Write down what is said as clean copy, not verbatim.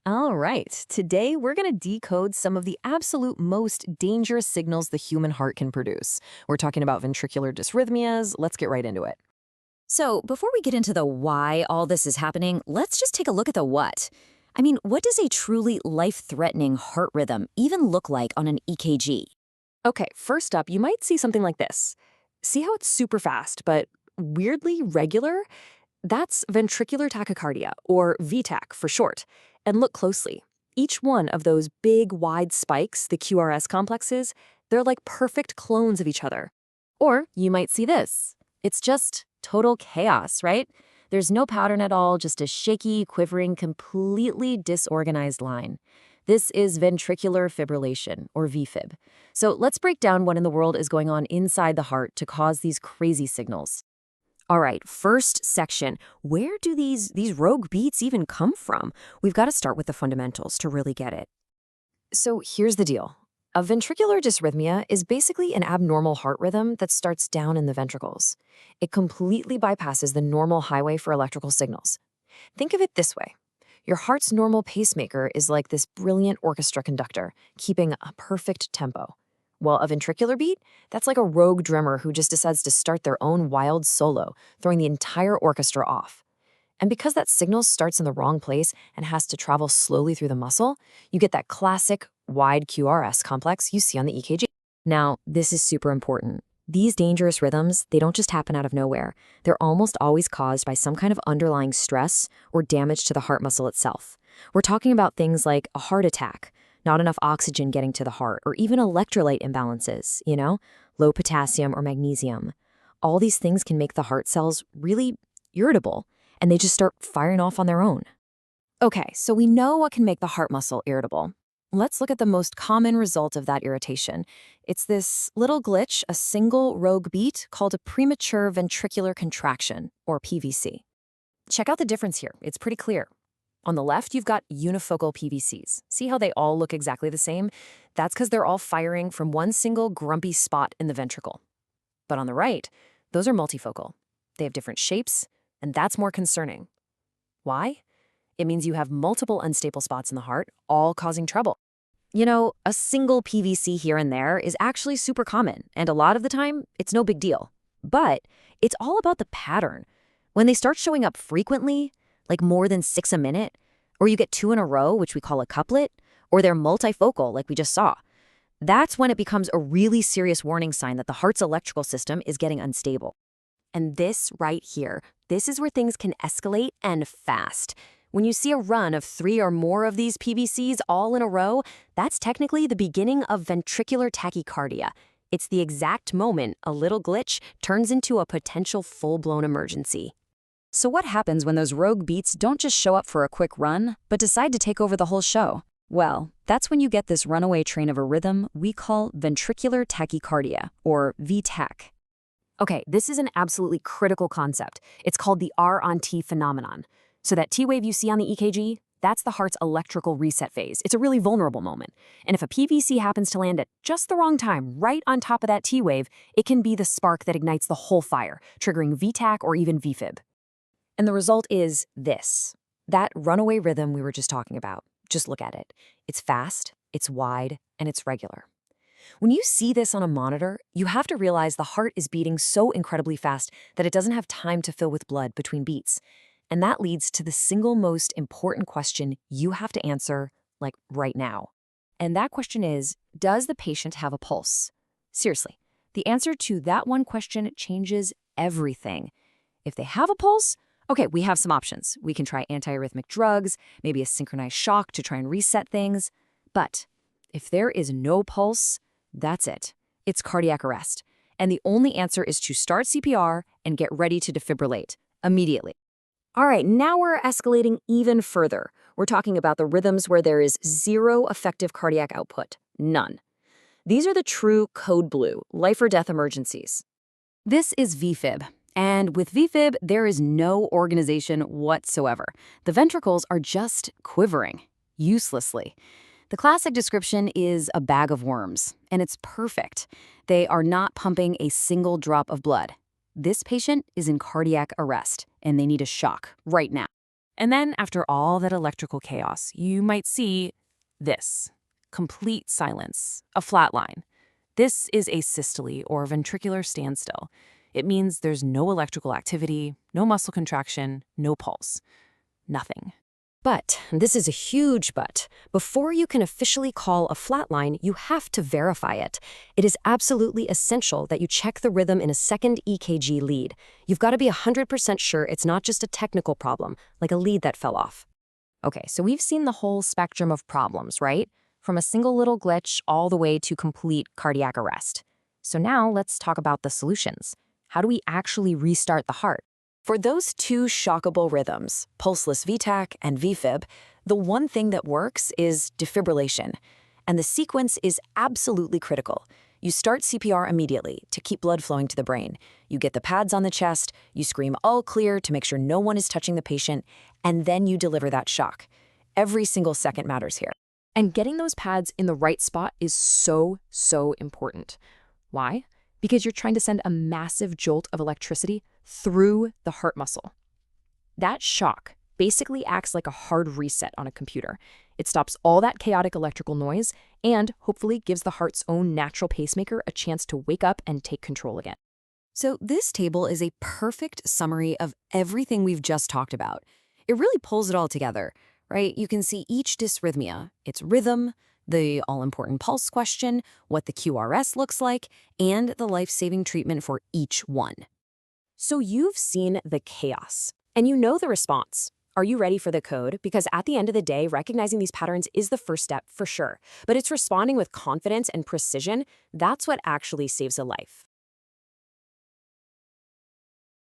All right, today we're going to decode some of the absolute most dangerous signals the human heart can produce. We're talking about ventricular dysrhythmias. Let's get right into it. So, before we get into the why all this is happening, let's just take a look at the what. I mean, what does a truly life-threatening heart rhythm even look like on an EKG? Okay, first up, you might see something like this. See how it's super fast, but weirdly regular? That's ventricular tachycardia, or VTach for short. And look closely. Each one of those big, wide spikes, the QRS complexes, they're like perfect clones of each other. Or you might see this. It's just total chaos, right? There's no pattern at all, just a shaky, quivering, completely disorganized line. This is ventricular fibrillation, or VFib. So let's break down what in the world is going on inside the heart to cause these crazy signals. All right, first section. Where do these rogue beats even come from? We've got to start with the fundamentals to really get it. So here's the deal. A ventricular dysrhythmia is basically an abnormal heart rhythm that starts down in the ventricles. It completely bypasses the normal highway for electrical signals. Think of it this way. Your heart's normal pacemaker is like this brilliant orchestra conductor, keeping a perfect tempo. Well, a ventricular beat, that's like a rogue drummer who just decides to start their own wild solo, throwing the entire orchestra off. And because that signal starts in the wrong place and has to travel slowly through the muscle, you get that classic wide QRS complex you see on the EKG. Now, this is super important. These dangerous rhythms, they don't just happen out of nowhere. They're almost always caused by some kind of underlying stress or damage to the heart muscle itself. We're talking about things like a heart attack, not enough oxygen getting to the heart, or even electrolyte imbalances, low potassium or magnesium. All these things can make the heart cells really irritable, and they just start firing off on their own. Okay, so we know what can make the heart muscle irritable. Let's look at the most common result of that irritation. It's this little glitch, a single rogue beat called a premature ventricular contraction, or PVC. Check out the difference here. It's pretty clear. On the left, you've got unifocal PVCs. See how they all look exactly the same? That's because they're all firing from one single grumpy spot in the ventricle. But on the right, those are multifocal. They have different shapes, and that's more concerning. Why? It means you have multiple unstable spots in the heart, all causing trouble. A single PVC here and there is actually super common, and a lot of the time, it's no big deal. But it's all about the pattern. When they start showing up frequently, like more than 6 a minute, or you get 2 in a row, which we call a couplet, or they're multifocal, like we just saw, that's when it becomes a really serious warning sign that the heart's electrical system is getting unstable. And this right here, this is where things can escalate and fast. When you see a run of 3 or more of these PVCs all in a row, that's technically the beginning of ventricular tachycardia. It's the exact moment a little glitch turns into a potential full-blown emergency. So what happens when those rogue beats don't just show up for a quick run, but decide to take over the whole show? Well, that's when you get this runaway train of a rhythm we call ventricular tachycardia, or VTach. Okay, this is an absolutely critical concept. It's called the R on T phenomenon. So that T wave you see on the EKG, that's the heart's electrical reset phase. It's a really vulnerable moment. And if a PVC happens to land at just the wrong time, right on top of that T wave, it can be the spark that ignites the whole fire, triggering VTach or even VFib. And the result is this. That runaway rhythm we were just talking about. Just look at it. It's fast, it's wide, and it's regular. When you see this on a monitor, you have to realize the heart is beating so incredibly fast that it doesn't have time to fill with blood between beats. And that leads to the single most important question you have to answer, like right now. And that question is, does the patient have a pulse? Seriously, the answer to that one question changes everything. If they have a pulse, okay, we have some options. We can try antiarrhythmic drugs, maybe a synchronized shock to try and reset things. But if there is no pulse, that's it. It's cardiac arrest. And the only answer is to start CPR and get ready to defibrillate immediately. All right, now we're escalating even further. We're talking about the rhythms where there is zero effective cardiac output. None. These are the true code blue, life or death emergencies. This is VFib. And with VFib, there is no organization whatsoever. The ventricles are just quivering, uselessly. The classic description is a bag of worms, and it's perfect. They are not pumping a single drop of blood. This patient is in cardiac arrest, and they need a shock right now. And then, after all that electrical chaos, you might see this: complete silence, a flat line. This is asystole, or ventricular standstill. It means there's no electrical activity, no muscle contraction, no pulse. Nothing. But, and this is a huge but, before you can officially call a flatline, you have to verify it. It is absolutely essential that you check the rhythm in a second EKG lead. You've got to be 100% sure it's not just a technical problem, like a lead that fell off. Okay, so we've seen the whole spectrum of problems, right? From a single little glitch all the way to complete cardiac arrest. So now let's talk about the solutions. How do we actually restart the heart? For those two shockable rhythms, pulseless VTach and VFib, the one thing that works is defibrillation. And the sequence is absolutely critical. You start CPR immediately to keep blood flowing to the brain. You get the pads on the chest, you scream all clear to make sure no one is touching the patient, and then you deliver that shock. Every single second matters here. And getting those pads in the right spot is so important. Why? Because you're trying to send a massive jolt of electricity through the heart muscle. That shock basically acts like a hard reset on a computer. It stops all that chaotic electrical noise and hopefully gives the heart's own natural pacemaker a chance to wake up and take control again. So this table is a perfect summary of everything we've just talked about. It really pulls it all together, right? You can see each dysrhythmia, its rhythm, the all-important pulse question, what the QRS looks like, and the life-saving treatment for each one. So you've seen the chaos, and you know the response. Are you ready for the code? Because at the end of the day, recognizing these patterns is the first step for sure. But it's responding with confidence and precision. That's what actually saves a life.